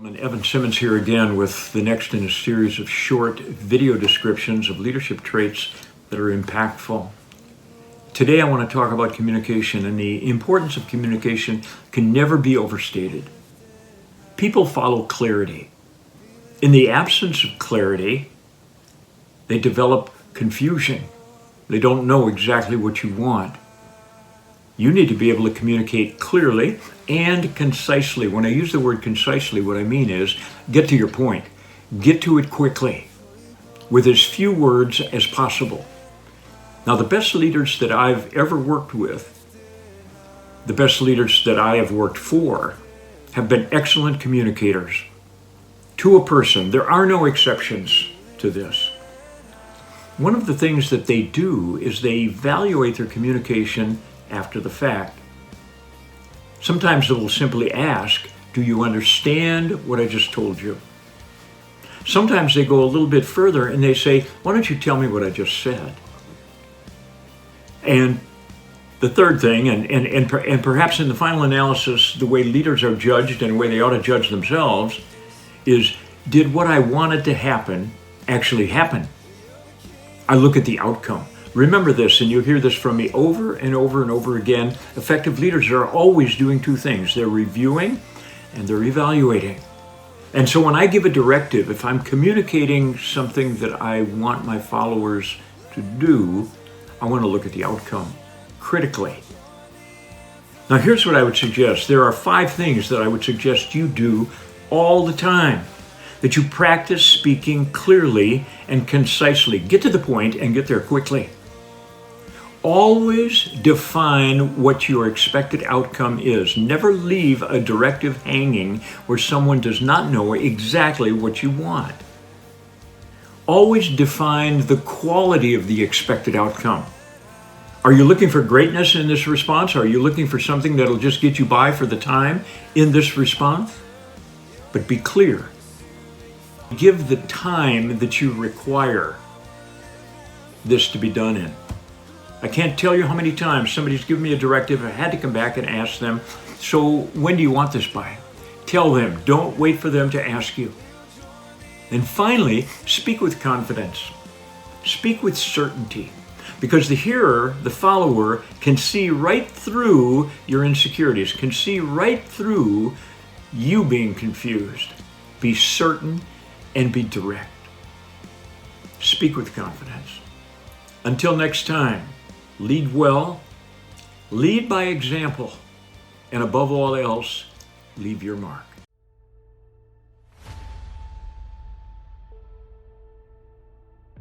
And Evan Simmons here again with the next in a series of short video descriptions of leadership traits that are impactful. Today I want to talk about communication, and the importance of communication can never be overstated. People follow clarity. In the absence of clarity, they develop confusion. They don't know exactly what you want. You need to be able to communicate clearly and concisely. When I use the word concisely, what I mean is get to your point. Get to it quickly with as few words as possible. Now, the best leaders that I've ever worked with, the best leaders that I have worked for, have been excellent communicators. To a person, there are no exceptions to this. One of the things that they do is they evaluate their communication after the fact. Sometimes they will simply ask, do you understand what I just told you? Sometimes they go a little bit further and they say, why don't you tell me what I just said? And the third thing, and perhaps in the final analysis, the way leaders are judged and the way they ought to judge themselves is, did what I wanted to happen actually happen? I look at the outcome. Remember this, and you'll hear this from me over and over and over again. Effective leaders are always doing two things. They're reviewing and they're evaluating. And so when I give a directive, if I'm communicating something that I want my followers to do, I want to look at the outcome critically. Now here's what I would suggest. There are 5 things that I would suggest you do all the time. That you practice speaking clearly and concisely. Get to the point and get there quickly. Always define what your expected outcome is. Never leave a directive hanging where someone does not know exactly what you want. Always define the quality of the expected outcome. Are you looking for greatness in this response? Are you looking for something that'll just get you by for the time in this response? But be clear. Give the time that you require this to be done in. I can't tell you how many times somebody's given me a directive. I had to come back and ask them, so when do you want this by? Tell them, don't wait for them to ask you. And finally, speak with confidence. Speak with certainty. Because the hearer, the follower, can see right through your insecurities, can see right through you being confused. Be certain and be direct. Speak with confidence. Until next time, lead well, lead by example, and above all else, leave your mark.